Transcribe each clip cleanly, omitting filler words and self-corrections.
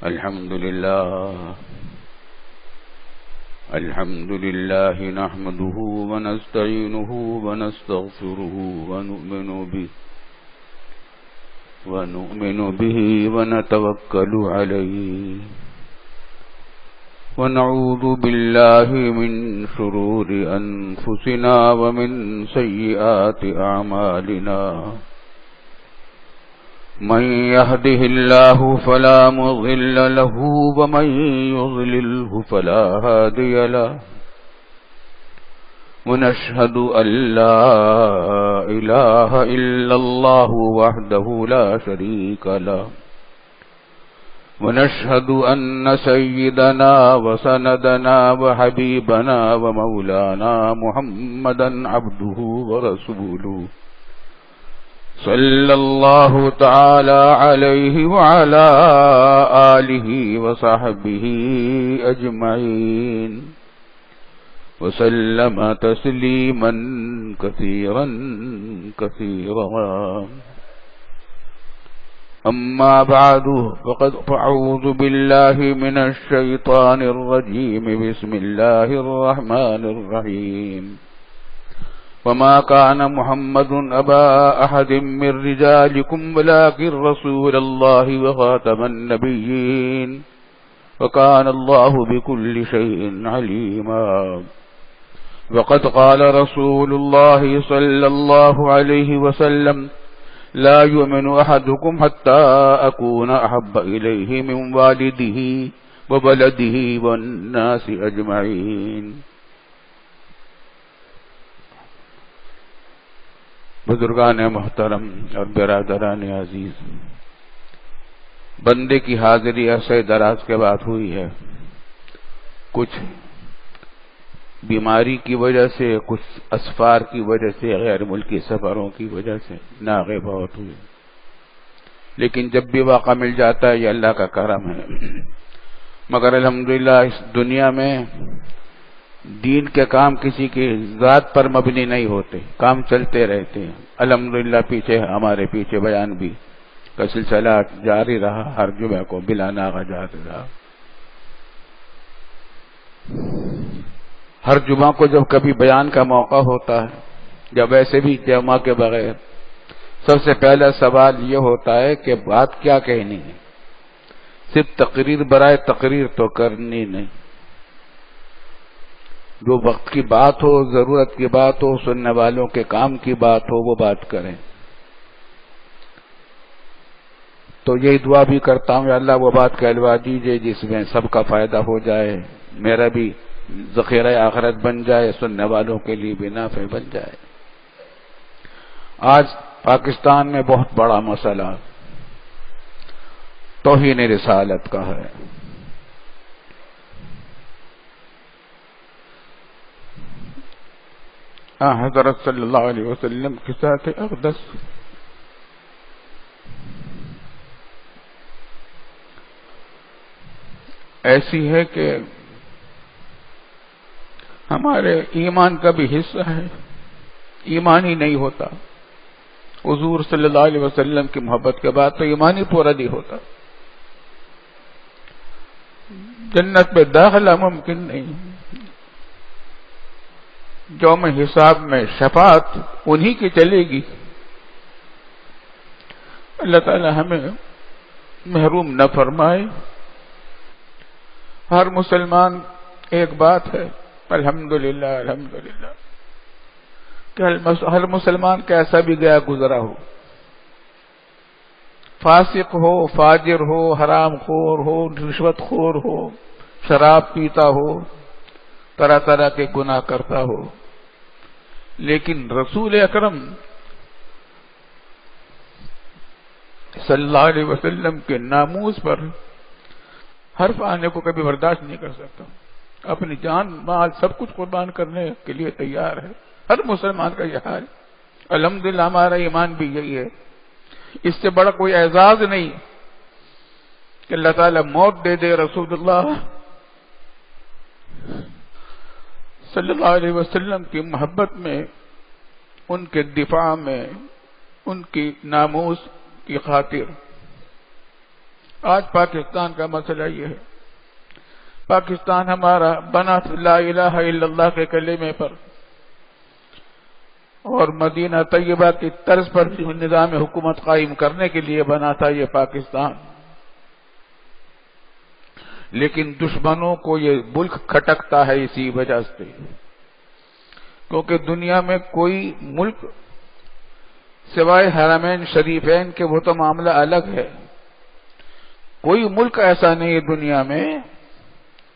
الحمد لله نحمده ونستعينه ونستغفره ونؤمن به ونتوكل عليه ونعوذ بالله من شرور أنفسنا ومن سيئات أعمالنا من يهده الله فلا مضل له ومن يضلله فلا هادي له ونشهد أن لا إله إلا الله وحده لا شريك له ونشهد أن سيدنا وسندنا وحبيبنا ومولانا محمدا عبده ورسوله صلى الله تعالى عليه وعلى آله وصحبه أجمعين وسلم تسليما كثيرا أما بعد فقد أعوذ بالله من الشيطان الرجيم بسم الله الرحمن الرحيم وما كان محمد أبا أحد من رجالكم ولكن رسول الله وخاتم النبيين وكان الله بكل شيء عليما وقد قال رسول الله صلى الله عليه وسلم لا يؤمن أحدكم حتى أكون أحب إليه من والده وولده والناس أجمعين. بزرگان محترم اور برادران عزیز، بندے کی حاضری عرصہ دراز کے بعد ہوئی ہے. کچھ بیماری کی وجہ سے، کچھ اسفار کی وجہ سے، غیر ملکی سفروں کی وجہ سے ناغے بہت ہوئی، لیکن جب بھی موقع مل جاتا ہے یہ اللہ کا کرم ہے. مگر الحمدللہ اس دنیا میں دین کے کام کسی کی ذات پر مبنی نہیں ہوتے، کام چلتے رہتے ہیں. الحمدللہ ہمارے پیچھے بیان بھی کا سلسلہ جاری رہا، ہر جمعہ کو بلا ناغہ جاری رہا. ہر جمعہ کو جب کبھی بیان کا موقع ہوتا ہے یا ویسے بھی جمعہ کے بغیر، سب سے پہلا سوال یہ ہوتا ہے کہ بات کیا کہنی ہے. صرف تقریر برائے تقریر تو کرنی نہیں، جو وقت کی بات ہو، ضرورت کی بات ہو، سننے والوں کے کام کی بات ہو، وہ بات کریں. تو یہی دعا بھی کرتا ہوں، یا اللہ وہ بات کہلوا دیجئے جس میں سب کا فائدہ ہو جائے، میرا بھی ذخیرہ آخرت بن جائے، سننے والوں کے لیے بھی نافع بن جائے. آج پاکستان میں بہت بڑا مسئلہ توہین رسالت کا ہے. حضرت صلی اللہ علیہ وسلم کے ساتھ اقدس ایسی ہے کہ ہمارے ایمان کا بھی حصہ ہے. ایمان ہی نہیں ہوتا، حضور صلی اللہ علیہ وسلم کی محبت کے بعد تو ایمان ہی پورا نہیں ہوتا. جنت میں داخلہ ممکن نہیں. یوم حساب میں شفاعت انہی کی چلے گی. اللہ تعالی ہمیں محروم نہ فرمائے. ہر مسلمان ایک بات ہے، الحمدللہ الحمدللہ، کہ ہر مسلمان کیسا بھی گیا گزرا ہو، فاسق ہو، فاجر ہو، حرام خور ہو، رشوت خور ہو، شراب پیتا ہو، طرح طرح کے گناہ کرتا ہو، لیکن رسول اکرم صلی اللہ علیہ وسلم کے ناموس پر حرف آنے کو کبھی برداشت نہیں کر سکتا. اپنی جان مال سب کچھ قربان کرنے کے لیے تیار ہے. ہر مسلمان کا یہ حال. الحمدللہ ہمارا ایمان بھی یہی ہے. اس سے بڑا کوئی اعزاز نہیں کہ اللہ تعالیٰ موت دے دے رسول اللہ صلی اللہ علیہ وسلم کی محبت میں، ان کے دفاع میں، ان کی ناموس کی خاطر آج پاکستان کا مسئلہ یہ ہے، پاکستان ہمارا بنا لا الہ الا اللہ کے کلمے پر اور مدینہ طیبہ کی طرز پر نظام حکومت قائم کرنے کے لیے بنا تھا یہ پاکستان، لیکن دشمنوں کو یہ ملک کھٹکتا ہے اسی وجہ سے، کیونکہ دنیا میں کوئی ملک سوائے حرمین شریفین کے وہ تو معاملہ الگ ہے، کوئی ملک ایسا نہیں ہے دنیا میں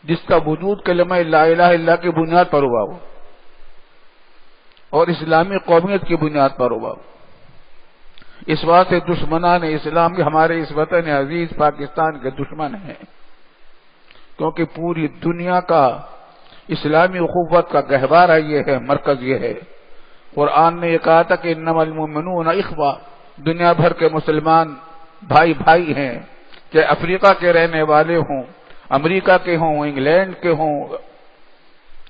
جس کا وجود کلمہ لا الہ الا اللہ کی بنیاد پر ہوا ہو اور اسلامی قومیت کی بنیاد پر ہوا ہو۔ اس واسطے دشمنان اسلام کے ہمارے اس وطن عزیز پاکستان کے دشمن ہیں، کیونکہ پوری دنیا کا اسلامی اخوت کا گہوارہ یہ ہے، مرکز یہ ہے۔ قرآن نے یہ کہا تھا کہ انما المؤمنون اخوہ، دنیا بھر کے مسلمان بھائی بھائی ہیں، چاہے افریقہ کے رہنے والے ہوں، امریکہ کے ہوں، انگلینڈ کے ہوں،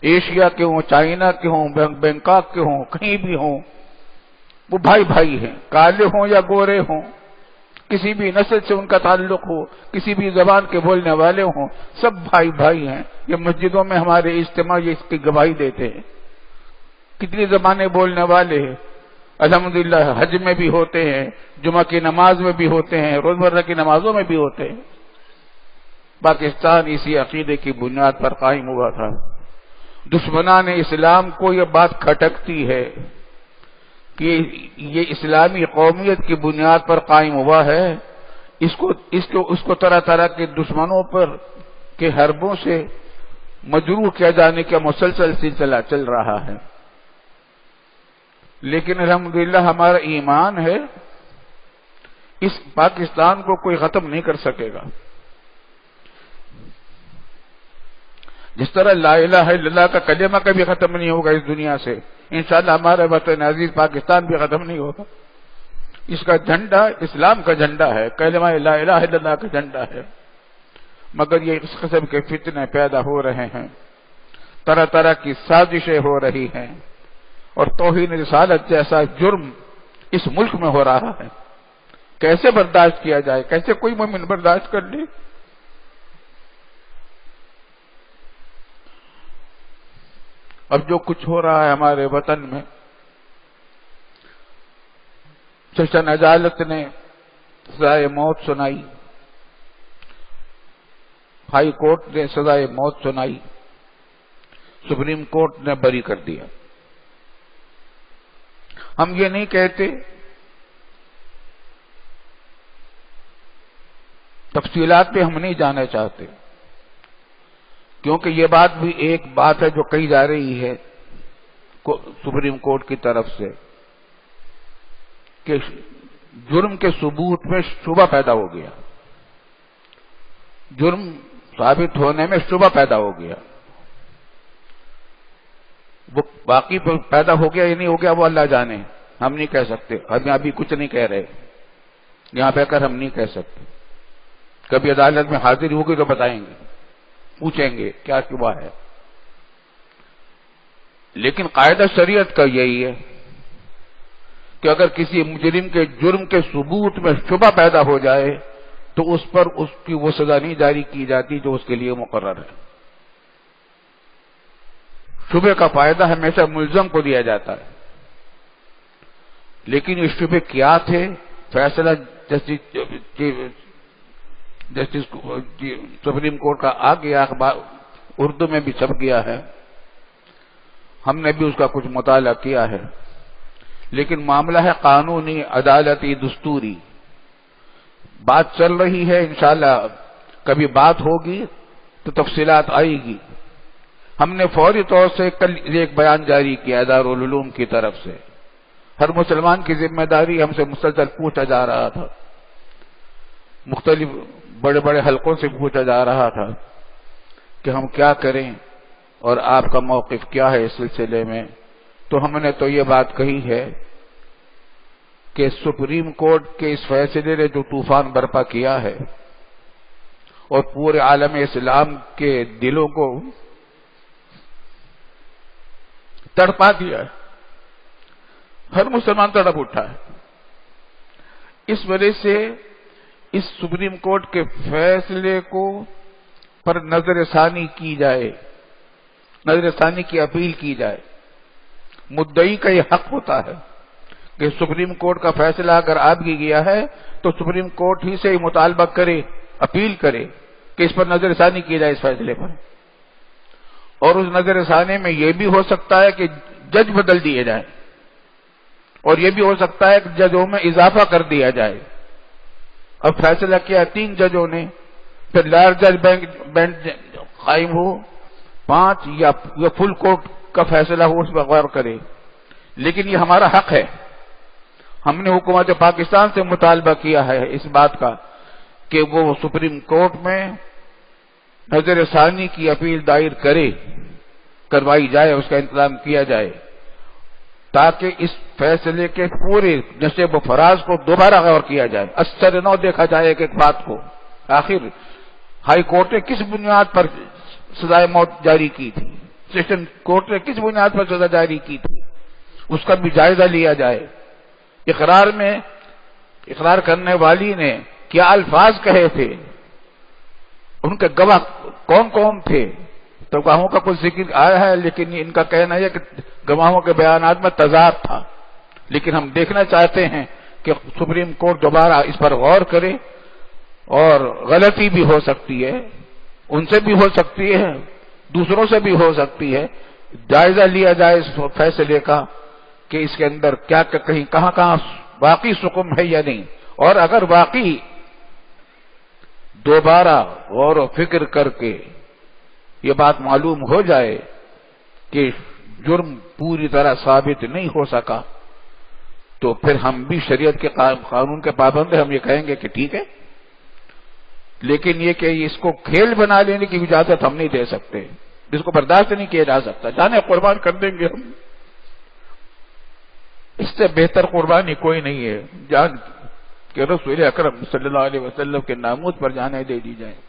ایشیا کے ہوں، چائنا کے ہوں، بینکاک کے ہوں، کہیں بھی ہوں، وہ بھائی بھائی ہیں، کالے ہوں یا گورے ہوں، کسی بھی نسل سے ان کا تعلق ہو، کسی بھی زبان کے بولنے والے ہوں، سب بھائی بھائی ہیں۔ یہ مسجدوں میں ہمارے اجتماع یہ اس کی گواہی دیتے ہیں، کتنی زبانیں بولنے والے ہیں، الحمدللہ حج میں بھی ہوتے ہیں، جمعہ کی نماز میں بھی ہوتے ہیں، روزمرہ کی نمازوں میں بھی ہوتے ہیں۔ پاکستان اسی عقیدے کی بنیاد پر قائم ہوا تھا۔ دشمنان اسلام کو یہ بات کھٹکتی ہے کہ یہ اسلامی قومیت کی بنیاد پر قائم ہوا ہے، اس کو طرح طرح کے دشمنوں پر کے حربوں سے مجروح کیا جانے کا مسلسل سلسلہ چل رہا ہے، لیکن الحمدللہ ہمارا ایمان ہے اس پاکستان کو کوئی ختم نہیں کر سکے گا۔ جس طرح لا الہ الا اللہ کا کلمہ کبھی ختم نہیں ہوگا اس دنیا سے، انشاءاللہ ہمارا وطن عزیز پاکستان بھی ختم نہیں ہوگا۔ اس کا جھنڈا اسلام کا جھنڈا ہے، کلمہ لا الہ الا اللہ کا جھنڈا ہے، مگر یہ اس قسم کے فتنے پیدا ہو رہے ہیں، طرح طرح کی سازشیں ہو رہی ہیں، اور توہین رسالت جیسا جرم اس ملک میں ہو رہا ہے۔ کیسے برداشت کیا جائے؟ کیسے کوئی مومن برداشت کر لے؟ اب جو کچھ ہو رہا ہے ہمارے وطن میں، سیشن عدالت نے سزائے موت سنائی، ہائی کورٹ نے سزائے موت سنائی، سپریم کورٹ نے بری کر دیا۔ ہم یہ نہیں کہتے، تفصیلات پہ ہم نہیں جانا چاہتے، کیونکہ یہ بات بھی ایک بات ہے جو کہی جا رہی ہے سپریم کورٹ کی طرف سے کہ جرم کے ثبوت میں شبہ پیدا ہو گیا، جرم ثابت ہونے میں شبہ پیدا ہو گیا۔ وہ باقی پیدا ہو گیا یا نہیں ہو گیا وہ اللہ جانے، ہم نہیں کہہ سکتے، ہم ابھی کچھ نہیں کہہ رہے، یہاں پہ کر ہم نہیں کہہ سکتے۔ کبھی عدالت میں حاضر ہوگی تو بتائیں گے، پوچھیں گے کیا شبہ ہے، لیکن قاعدہ شریعت کا یہی ہے کہ اگر کسی مجرم کے جرم کے ثبوت میں شبہ پیدا ہو جائے تو اس پر اس کی وہ سزا نہیں جاری کی جاتی جو اس کے لیے مقرر ہے۔ شبہ کا فائدہ ہمیشہ ملزم کو دیا جاتا ہے، لیکن یہ شبہ کیا تھے، فیصلہ جسٹس سپریم کورٹ کا آ گیا، اخبار اردو میں بھی چھپ گیا ہے، ہم نے بھی اس کا کچھ مطالعہ کیا ہے، لیکن معاملہ ہے قانونی، عدالتی، دستوری، بات چل رہی ہے، انشاءاللہ کبھی بات ہوگی تو تفصیلات آئے گی۔ ہم نے فوری طور سے کل ایک بیان جاری کیا دارالعلوم کی طرف سے، ہر مسلمان کی ذمہ داری ہم سے مسلسل پوچھا جا رہا تھا، مختلف بڑے بڑے حلقوں سے پوچھا جا رہا تھا کہ ہم کیا کریں اور آپ کا موقف کیا ہے اس سلسلے میں، تو ہم نے تو یہ بات کہی ہے کہ سپریم کورٹ کے اس فیصلے نے جو طوفان برپا کیا ہے اور پورے عالم اسلام کے دلوں کو تڑپا دیا ہے، ہر مسلمان تڑپ اٹھا ہے، اس وجہ سے اس سپریم کورٹ کے فیصلے کو پر نظر ثانی کی جائے، نظر ثانی کی اپیل کی جائے۔ مدعی کا یہ حق ہوتا ہے کہ سپریم کورٹ کا فیصلہ اگر آپ کی گیا ہے تو سپریم کورٹ ہی سے مطالبہ کرے، اپیل کرے کہ اس پر نظر ثانی کی جائے اس فیصلے پر۔ اور اس نظر ثانی میں یہ بھی ہو سکتا ہے کہ جج بدل دیے جائیں، اور یہ بھی ہو سکتا ہے کہ ججوں میں اضافہ کر دیا جائے۔ اب فیصلہ کیا 3 ججوں نے، پھر لارجر بینچ قائم ہو، 5 یا فل کورٹ کا فیصلہ ہو، اس پر غور کرے۔ لیکن یہ ہمارا حق ہے، ہم نے حکومت پاکستان سے مطالبہ کیا ہے اس بات کا کہ وہ سپریم کورٹ میں نظر ثانی کی اپیل دائر کروائی جائے، اس کا انتظام کیا جائے، تاکہ اس فیصلے کے پورے نصب و فراز کو دوبارہ غور کیا جائے، اثر نو دیکھا جائے ایک بات کو۔ آخر ہائی کورٹ نے کس بنیاد پر سزائے موت جاری کی تھی، سیشن کورٹ نے کس بنیاد پر سزا جاری کی تھی، اس کا بھی جائزہ لیا جائے۔ اقرار کرنے والی نے کیا الفاظ کہے تھے، ان کے گواہ کون کون تھے، تو گواہوں کا کچھ ذکر آیا ہے، لیکن ان کا کہنا ہے کہ گواہوں کے بیانات میں تضاد تھا۔ لیکن ہم دیکھنا چاہتے ہیں کہ سپریم کورٹ دوبارہ اس پر غور کرے، اور غلطی بھی ہو سکتی ہے، ان سے بھی ہو سکتی ہے، دوسروں سے بھی ہو سکتی ہے، جائزہ لیا جائے اس فیصلے کا کہ اس کے اندر کیا کہیں کہاں کہاں واقعی سکم ہے یا نہیں۔ اور اگر واقعی دوبارہ غور و فکر کر کے یہ بات معلوم ہو جائے کہ جرم پوری طرح ثابت نہیں ہو سکا، تو پھر ہم بھی شریعت کے قانون کے پابند ہیں، ہم یہ کہیں گے کہ ٹھیک ہے۔ لیکن یہ کہ اس کو کھیل بنا لینے کی اجازت ہم نہیں دے سکتے، اس کو برداشت نہیں کیا جا سکتا، جانے قربان کر دیں گے ہم، اس سے بہتر قربانی کوئی نہیں ہے جان کہ رسول اکرم صلی اللہ علیہ وسلم کے ناموس پر جانیں دے دی جائیں۔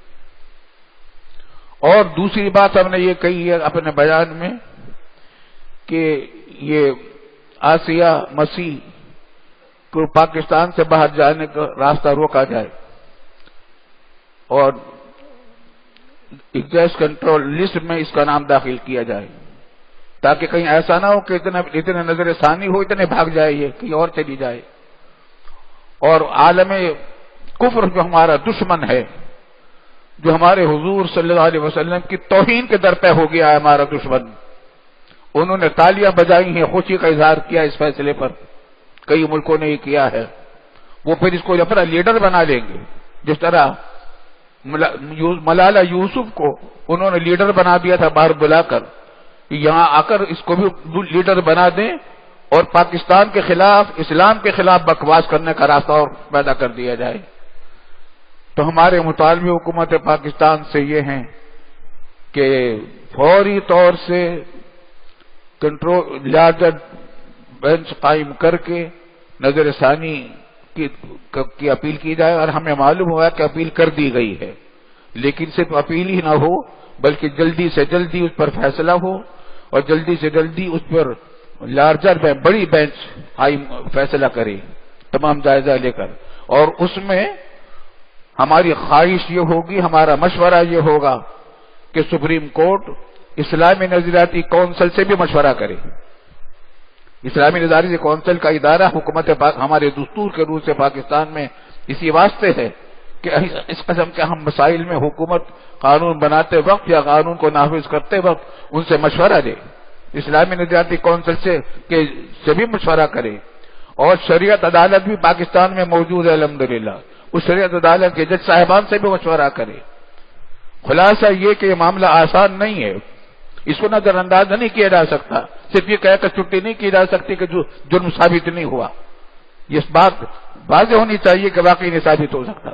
اور دوسری بات ہم نے یہ کہی ہے اپنے بیان میں کہ یہ آسیہ مسیح کو پاکستان سے باہر جانے کا راستہ روکا جائے، اور ایگزیکٹ کنٹرول لسٹ میں اس کا نام داخل کیا جائے، تاکہ کہیں ایسا نہ ہو کہ اتنے نظر ثانی ہو، اتنے بھاگ جائے، یہ کہیں اور چلی جائے۔ اور عالم کفر جو ہمارا دشمن ہے، جو ہمارے حضور صلی اللہ علیہ وسلم کی توہین کے در پہ ہو گیا ہے ہمارا دشمن، انہوں نے تالیاں بجائی ہیں، خوشی کا اظہار کیا اس فیصلے پر، کئی ملکوں نے یہ کیا ہے، وہ پھر اس کو اپنا لیڈر بنا لیں گے۔ جس طرح ملالہ یوسف کو انہوں نے لیڈر بنا دیا تھا باہر بلا کر، یہاں آ کر اس کو بھی لیڈر بنا دیں اور پاکستان کے خلاف، اسلام کے خلاف بکواس کرنے کا راستہ اور پیدا کر دیا جائے۔ تو ہمارے مطالبے حکومت پاکستان سے یہ ہیں کہ فوری طور سے کنٹرول لارجر بینچ قائم کر کے نظر ثانی کی اپیل کی جائے، اور ہمیں معلوم ہوا کہ اپیل کر دی گئی ہے، لیکن صرف اپیل ہی نہ ہو بلکہ جلدی سے جلدی اس پر فیصلہ ہو، اور جلدی سے جلدی اس پر لارجر بڑی بینچ فیصلہ کرے تمام جائزہ لے کر۔ اور اس میں ہماری خواہش یہ ہوگی، ہمارا مشورہ یہ ہوگا کہ سپریم کورٹ اسلامی نظریاتی کونسل سے بھی مشورہ کرے۔ اسلامی نظریاتی کونسل کا ادارہ حکومت ہمارے دستور کے روح سے پاکستان میں اسی واسطے ہے کہ اس قسم کے اہم مسائل میں حکومت قانون بناتے وقت یا قانون کو نافذ کرتے وقت ان سے مشورہ دے، اسلامی نظریاتی کونسل سے بھی مشورہ کرے۔ اور شریعت عدالت بھی پاکستان میں موجود ہے الحمدللہ، اس شریعت عدالت کے جج صاحبان سے بھی مشورہ کرے۔ خلاصہ یہ کہ یہ معاملہ آسان نہیں ہے، اس کو نظر انداز نہیں کیا جا سکتا، صرف یہ کہہ کر چھٹی نہیں کی جا سکتی کہ جو جرم ثابت نہیں ہوا، یہ بات واضح ہونی چاہیے کہ واقعی نہیں ثابت ہو سکتا۔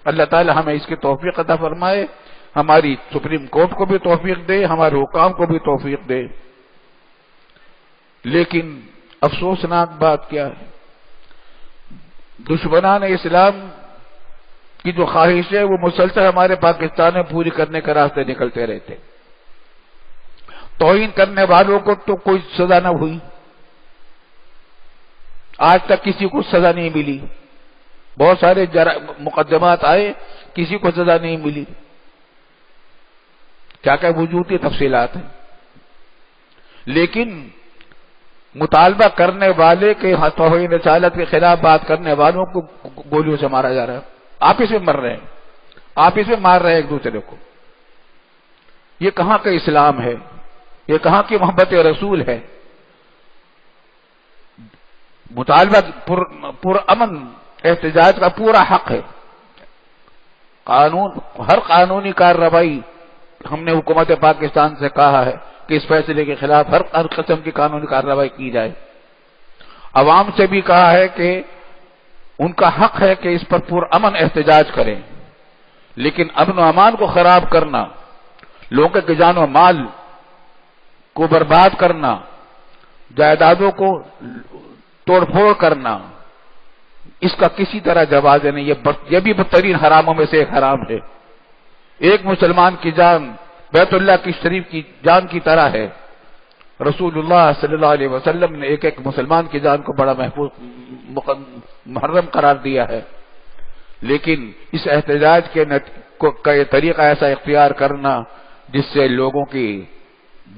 اللہ تعالی ہمیں اس کی توفیق عطا فرمائے، ہماری سپریم کورٹ کو بھی توفیق دے، ہمارے حکام کو بھی توفیق دے۔ لیکن افسوسناک بات کیا ہے، دشمنان اسلام کی جو خواہش ہے وہ مسلسل ہمارے پاکستان میں پوری کرنے کے راستے نکلتے رہتے۔ توہین کرنے والوں کو تو کوئی سزا نہ ہوئی، آج تک کسی کو سزا نہیں ملی، بہت سارے مقدمات آئے، کسی کو سزا نہیں ملی، کیا کیا وجودی تفصیلات ہیں، لیکن مطالبہ کرنے والے کے توہین رسالت کے خلاف بات کرنے والوں کو گولیوں سے مارا جا رہا ہے، آپس میں مر رہے ہیں، آپس میں مار رہے ہیں ایک دوسرے کو۔ یہ کہاں کا اسلام ہے؟ یہ کہاں کی محبت رسول ہے؟ مطالبہ پر امن احتجاج کا پورا حق ہے، ہر قانونی کارروائی ہم نے حکومت پاکستان سے کہا ہے کہ اس فیصلے کے خلاف ہر قسم کی قانونی کارروائی کی جائے۔ عوام سے بھی کہا ہے کہ ان کا حق ہے کہ اس پر پرامن احتجاج کریں، لیکن امن و امان کو خراب کرنا، لوگوں کے جان و مال کو برباد کرنا، جائیدادوں کو توڑ پھوڑ کرنا، اس کا کسی طرح جواز نہیں، یہ بھی بدترین حراموں میں سے ایک حرام ہے۔ ایک مسلمان کی جان بیت اللہ کی شریف کی جان کی طرح ہے۔ رسول اللہ صلی اللہ علیہ وسلم نے ایک مسلمان کی جان کو بڑا محفوظ محرم قرار دیا ہے، لیکن اس احتجاج کا یہ طریقہ ایسا اختیار کرنا جس سے لوگوں کی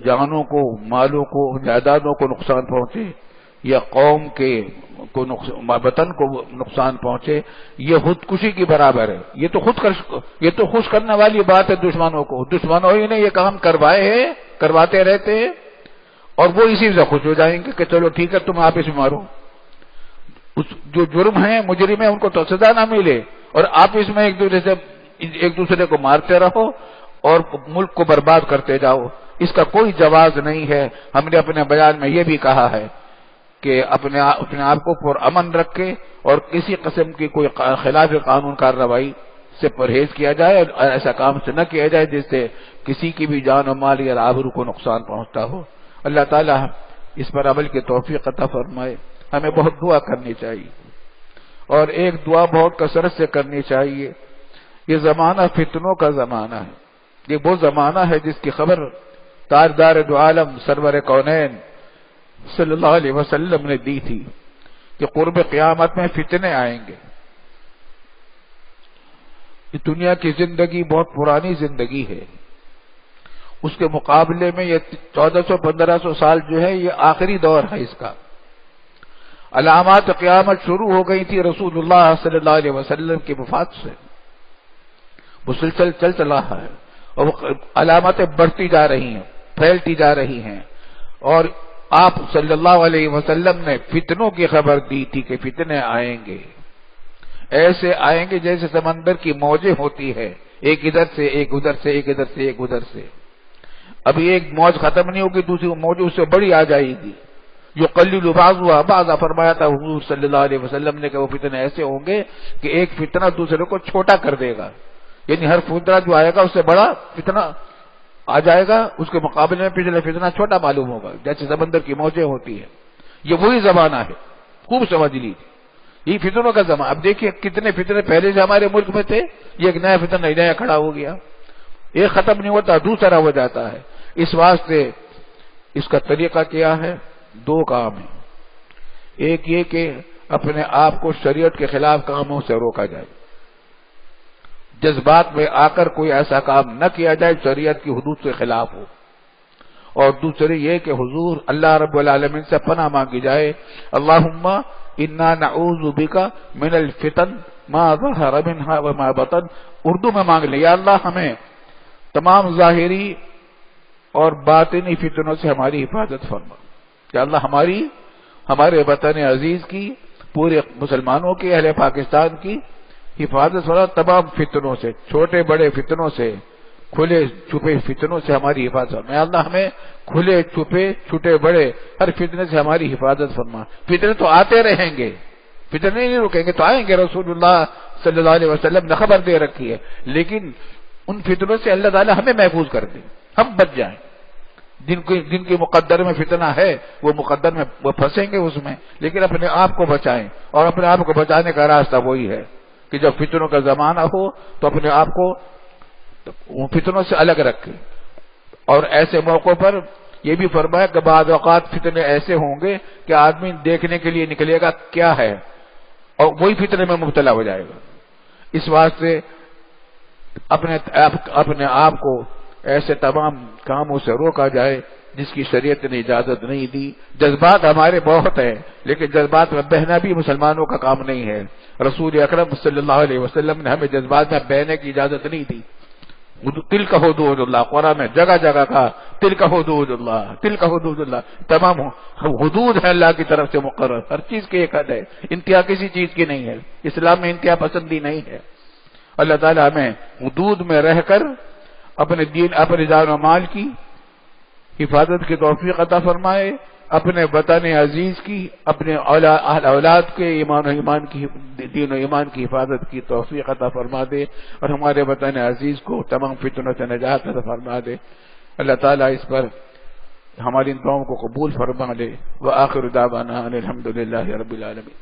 جانوں کو، مالوں کو، جائیدادوں کو نقصان پہنچے یا قوم کے وطن کو نقصان پہنچے، یہ خودکشی کی برابر ہے۔ یہ تو خوش کرنے والی بات ہے دشمنوں کو۔ دشمنوں ہی نے یہ کام کرواتے رہتے ہیں اور وہ اسی سے خوش ہو جائیں گے کہ چلو ٹھیک ہے تم آپس میں مارو۔ جو جرم ہیں، مجرم ہیں، ان کو تو سزا نہ ملے اور آپس میں ایک دوسرے کو مارتے رہو اور ملک کو برباد کرتے جاؤ، اس کا کوئی جواز نہیں ہے۔ ہم نے اپنے بیان میں یہ بھی کہا ہے کہ اپنے آپ کو پرامن رکھے اور کسی قسم کی کوئی خلاف قانون کارروائی سے پرہیز کیا جائے اور ایسا کام سے نہ کیا جائے جس سے کسی کی بھی جان و مال یا آبرو کو نقصان پہنچتا ہو۔ اللہ تعالی اس پر عمل کی توفیق عطا فرمائے۔ ہمیں بہت دعا کرنی چاہیے اور ایک دعا بہت کثرت سے کرنی چاہیے۔ یہ زمانہ فتنوں کا زمانہ ہے، یہ وہ زمانہ ہے جس کی خبر تاجدار دو عالم سرور کونین صلی اللہ علیہ وسلم نے دی تھی کہ قرب قیامت میں فتنے آئیں گے۔ یہ دنیا کی زندگی بہت پرانی زندگی ہے، اس کے مقابلے میں یہ 1400-1500 سال جو ہے یہ آخری دور ہے اس کا۔ علامات قیامت شروع ہو گئی تھی رسول اللہ صلی اللہ علیہ وسلم کی وفات سے، مسلسل چل رہا ہے اور وہ علامتیں بڑھتی جا رہی ہیں، پھیلتی جا رہی ہیں، اور آپ صلی اللہ علیہ وسلم نے فتنوں کی خبر دی تھی کہ فتنے آئیں گے، ایسے آئیں گے جیسے سمندر کی موجیں ہوتی ہے، ایک ادھر سے ایک ادھر سے، ایک ادھر سے ایک ادھر سے۔ ابھی ایک موج ختم نہیں ہوگی، دوسری موج اس سے بڑی آ جائے گی۔ جو قلیل بعضها بعضا فرمایا تھا حضور صلی اللہ علیہ وسلم نے کہ وہ فتنے ایسے ہوں گے کہ ایک فتنہ دوسرے کو چھوٹا کر دے گا، یعنی ہر فتنہ جو آئے گا اس سے بڑا فتنہ آ جائے گا، اس کے مقابلے میں پچھلے فتنہ چھوٹا معلوم ہوگا، جیسے سمندر کی موجیں ہوتی ہیں۔ یہ وہی زمانہ ہے، خوب سمجھ لیجیے، یہ فتنوں کا زمانہ۔ اب دیکھیے کتنے فتنے پہلے سے ہمارے ملک میں تھے، یہ ایک نیا فتنہ نیا کھڑا ہو گیا، ایک ختم نہیں ہوتا دوسرا ہو جاتا ہے۔ اس واسطے اس کا طریقہ کیا ہے؟ دو کام ہیں، ایک یہ کہ اپنے آپ کو شریعت کے خلاف کاموں سے روکا جائے، جذبات میں آ کر کوئی ایسا کام نہ کیا جائے شریعت کی حدود کے خلاف ہو، اور دوسری یہ کہ حضور اللہ رب العالمین سے پناہ مانگی جائے، اللہم انا نعوذ بک من الفتن ما ظہر منها وما بطن۔ اردو میں مانگ لیں، یا اللہ ہمیں تمام ظاہری اور باطنی فتنوں سے ہماری حفاظت فرما، یا اللہ ہمارے وطن عزیز کی، پورے مسلمانوں کی، اہل پاکستان کی حفاظت فرما، تمام فتنوں سے، چھوٹے بڑے فتنوں سے، کھلے چھپے فتنوں سے ہماری حفاظت فرما، یا اللہ ہمیں کھلے چھپے چھوٹے بڑے ہر فتنے سے ہماری حفاظت فرما۔ فتنے تو آتے رہیں گے، فتنے نہیں رکیں گے، تو آئیں گے، رسول اللہ صلی اللہ علیہ وسلم نے خبر دے رکھی ہے، لیکن ان فتنوں سے اللہ تعالی ہمیں محفوظ کر دے، ہم بچ جائیں۔ جن کی مقدر میں فتنہ ہے وہ مقدر میں وہ پھنسیں گے اس میں، لیکن اپنے آپ کو بچائیں، اور اپنے آپ کو بچانے کا راستہ وہی ہے کہ جب فتنوں کا زمانہ ہو تو اپنے آپ کو فتنوں سے الگ رکھیں۔ اور ایسے موقعوں پر یہ بھی فرمایا کہ بعض اوقات فتنے ایسے ہوں گے کہ آدمی دیکھنے کے لیے نکلے گا کیا ہے، اور وہی فتنے میں مبتلا ہو جائے گا. اس واسطے اپنے آپ کو ایسے تمام کاموں سے روکا جائے جس کی شریعت نے اجازت نہیں دی. جذبات ہمارے بہت ہیں لیکن جذبات میں بہنا بھی مسلمانوں کا کام نہیں ہے. رسول اکرم صلی اللہ علیہ وسلم نے ہمیں جذبات میں بہنے کی اجازت نہیں دی. تلک حدود اللہ، قرآن میں جگہ جگہ کہا تلک حدود اللہ، تلک حدود اللہ. تمام حدود ہے اللہ کی طرف سے مقرر، ہر چیز کی ایک حد ہے، انتہا کسی چیز کی نہیں ہے. اسلام میں انتہا پسندی نہیں ہے. اللہ تعالیٰ ہمیں حدود میں رہ کر اپنے دین، اپنے جان و مال کی حفاظت کی توفیق عطا فرمائے، اپنے وطن عزیز کی، اپنے اولاد کے دین و ایمان کی حفاظت کی توفیق عطا فرما دے، اور ہمارے وطن عزیز کو تمام فتنوں سے نجات عطا فرما دے. اللہ تعالیٰ اس پر ہماری ان دعاؤں کو قبول فرما لے. وآخر دعوانا ان الحمد للہ رب العالمین.